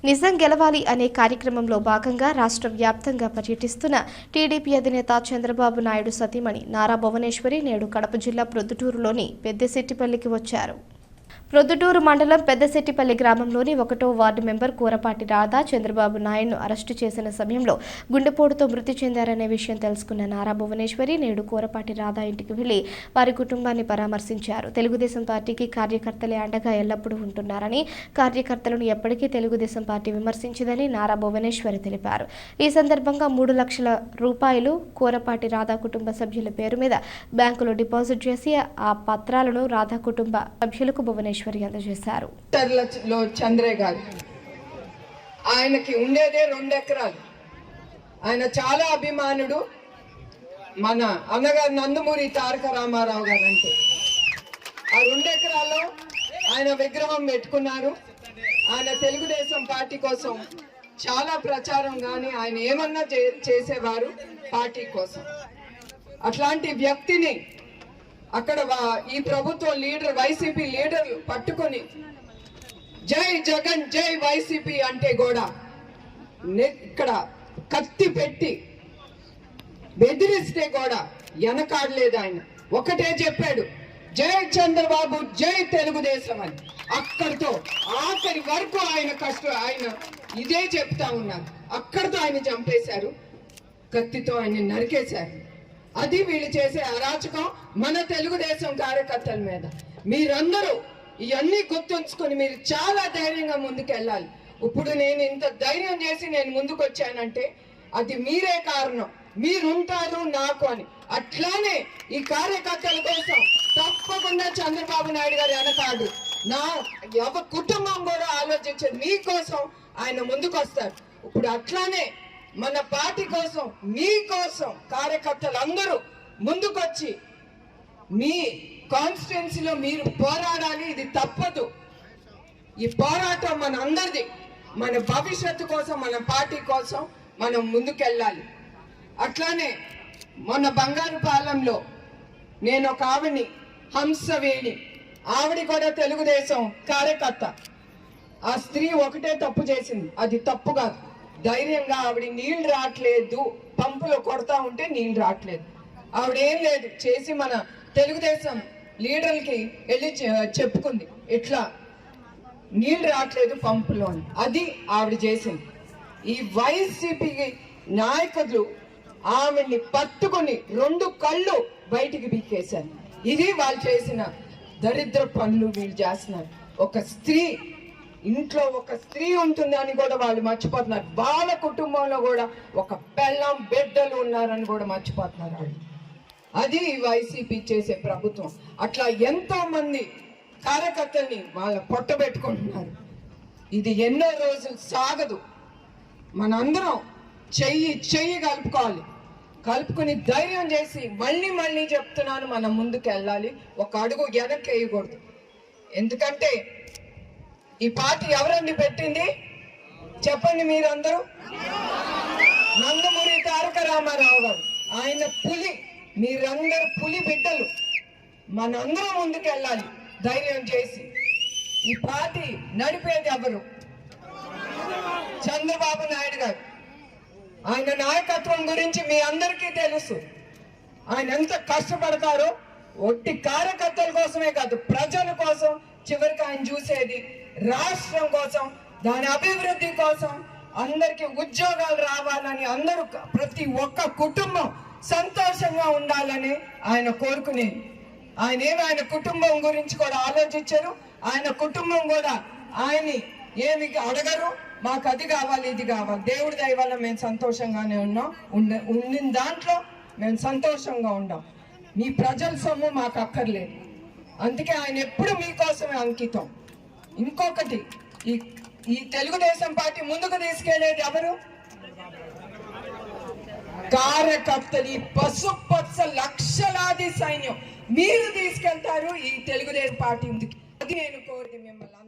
నిజం గెలవాలి అనే కార్యక్రమంలో భాగంగా రాష్ట్ర వ్యాప్తంగా పర్యటిస్తున్న టీడీపీ అధినేత చంద్రబాబు నాయుడు సతీమణి నారా భువనేశ్వరి నేడు కడప జిల్లా ప్రొద్దుటూరులోని పెద్దశెట్టిపల్లికి వచ్చారు. ప్రొద్దుటూరు మండలం పెద్దశెట్టిపల్లి గ్రామంలోని 1వ వార్డు మెంబర్ కూరపాటి రాధా చంద్రబాబు నాయుడును అరెస్టు చేసిన సమయంలో గుండెపోటుతో మృతి చెందారనే విషయం తెలుసుకున్న నారా భువనేశ్వరి నేడు కూరపాటి రాధా ఇంటికి వెళ్లి వారి కుటుంబాన్ని పరామర్శించారు. తెలుగుదేశం పార్టీకి కార్యకర్తలే అండగా ఎల్లప్పుడూ ఉంటున్నారని, కార్యకర్తలను ఎప్పటికీ తెలుగుదేశం పార్టీ విమర్శించదని నారా భువనేశ్వరి తెలిపారు. ఈ సందర్భంగా 3 లక్షల రూపాయలు కూరపాటి రాధా కుటుంబ సభ్యుల పేరు మీద బ్యాంకులో డిపాజిట్ చేసి ఆ పత్రాలను రాధా కుటుంబ సభ్యులకు భువనేశ్వరి అందజేశారు. చంద్రయ్య గారు ఆయనకి ఉండేదే 2 ఎకరాలు. ఆయన చాలా అభిమానుడు మన అన్నగారు నందమూరి తారక రామారావు గారు. అంటే ఆ 2 ఎకరాల్లో ఆయన విగ్రహం పెట్టుకున్నారు. ఆయన తెలుగుదేశం పార్టీ కోసం చాలా ప్రచారం కానీ ఆయన ఏమన్నా చేసేవారు పార్టీ కోసం. అట్లాంటి వ్యక్తిని అక్కడ ఈ ప్రభుత్వం లీడర్ వైసీపీ లీడర్ పట్టుకొని జై జగన్ జై వైసీపీ అంటే కూడా ఇక్కడ కత్తి పెట్టి బెదిరిస్తే కూడా వెనకాడలేదు. ఆయన ఒకటే చెప్పాడు, జై చంద్రబాబు జై తెలుగుదేశం అని. అక్కడితో ఆఖరి వరకు ఆయన ఇదే చెప్తా ఉన్నారు. అక్కడితో ఆయన చంపేశారు, కత్తితో ఆయన నరికేశారు. అది వీళ్ళు చేసే అరాచకం మన తెలుగుదేశం కార్యకర్తల మీద. మీరందరూ ఇవన్నీ గుర్తుంచుకొని మీరు చాలా ధైర్యంగా ముందుకెళ్ళాలి. ఇప్పుడు నేను ఇంత ధైర్యం చేసి నేను ముందుకు వచ్చానంటే అది మీరే కారణం. మీరుంటారు నాకు అని. అట్లానే ఈ కార్యకర్తల కోసం తప్పకుండా చంద్రబాబు నాయుడు గారు వెనకాడు. నా కుటుంబం కూడా ఆలోచించేది మీకోసం ఆయన ముందుకు వస్తారు. ఇప్పుడు అట్లానే మన పార్టీ కోసం మీకోసం కార్యకర్తలందరూ ముందుకొచ్చి మీ కాన్స్టిట్యున్సీలో మీరు పోరాడాలి. ఇది తప్పదు. ఈ పోరాటం మన అందరిది. మన భవిష్యత్తు కోసం, మన పార్టీ కోసం మనం ముందుకెళ్ళాలి. అట్లానే మొన్న బంగారుపాలెంలో నేను ఒక ఆవిడని హంసవేణి, ఆవిడ కూడా తెలుగుదేశం కార్యకర్త. ఆ స్త్రీ ఒకటే తప్పు చేసింది, అది తప్పు కాదు. ధైర్యంగా ఆవిడ నీళ్లు రావట్లేదు, పంపులో కొడతా ఉంటే నీళ్లు రావట్లేదు, ఆవిడ ఏం లేదు చేసి మన తెలుగుదేశం లీడర్కి వెళ్ళి చెప్పుకుంది, ఇట్లా నీళ్లు రావట్లేదు పంపులో. అది ఆవిడ చేసింది. ఈ వైసీపీ నాయకులు ఆవిడ్ని పట్టుకుని 2 కళ్ళు బయటికి పీకేశారు. ఇది వాళ్ళు చేసిన దరిద్ర పనులు వీళ్ళు చేస్తున్నారు. ఒక స్త్రీ ఇంట్లో ఒక స్త్రీ ఉంటుందని కూడా వాళ్ళు మర్చిపోతున్నారు. వాళ్ళ కుటుంబంలో కూడా ఒక పెళ్ళం బిడ్డలు ఉన్నారని కూడా మర్చిపోతున్నారు వాళ్ళు. అది వైసీపీ చేసే ప్రభుత్వం. అట్లా ఎంతో మంది కార్యకర్తల్ని వాళ్ళ పొట్టబెట్టుకుంటున్నారు. ఇది ఎన్నో రోజులు సాగదు. మనందరం చెయ్యి కలుపుకొని ధైర్యం చేసి మళ్ళీ చెప్తున్నాను, మనం ముందుకు వెళ్ళాలి. ఒక అడుగు వెనక్కి వేయకూడదు. ఎందుకంటే ఈ పార్టీ ఎవరండి పెట్టింది చెప్పండి మీరందరూ? నందమూరి తారక రామారావు గారు. ఆయన పులి, మీరందరూ పులి బిడ్డలు. మనందరం ముందుకెళ్ళాలి ధైర్యం చేసి. ఈ పార్టీ నడిపేది ఎవరు? చంద్రబాబు నాయుడు గారు. ఆయన నాయకత్వం గురించి మీ అందరికీ తెలుసు. ఆయన ఎంత కష్టపడతారో ఒట్టి కార్యకర్తల కోసమే కాదు, ప్రజల కోసం. చివరికి ఆయన చూసేది రాష్ట్రం కోసం, దాని అభివృద్ధి కోసం, అందరికి ఉద్యోగాలు రావాలని, అందరూ ప్రతి ఒక్క కుటుంబం సంతోషంగా ఉండాలని ఆయన కోరుకునేది. ఆయన కుటుంబం గురించి కూడా ఆలోచించారు. ఆయన కుటుంబం కూడా ఆయన్ని ఏమి అడగరు, మాకు అది కావాలి ఇది కావాలి. దేవుడి దయ వల్ల మేము సంతోషంగానే ఉండిన దాంట్లో మేము సంతోషంగా ఉన్నాం. మీ ప్రజల సొమ్ము మాకు అక్కర్లేదు. అందుకే ఆయన ఎప్పుడు మీకోసమే అంకితం. ఇంకొకటి, ఈ తెలుగుదేశం పార్టీ ముందుకు తీసుకెళ్లేది ఎవరు? కార్యకర్తలు. ఈ పసుపచ్చ లక్షలాది సైన్యం మీరు తీసుకెళ్తారు ఈ తెలుగుదేశం పార్టీ ముందుకు. అది నేను కోరిక మిమ్మల్ని.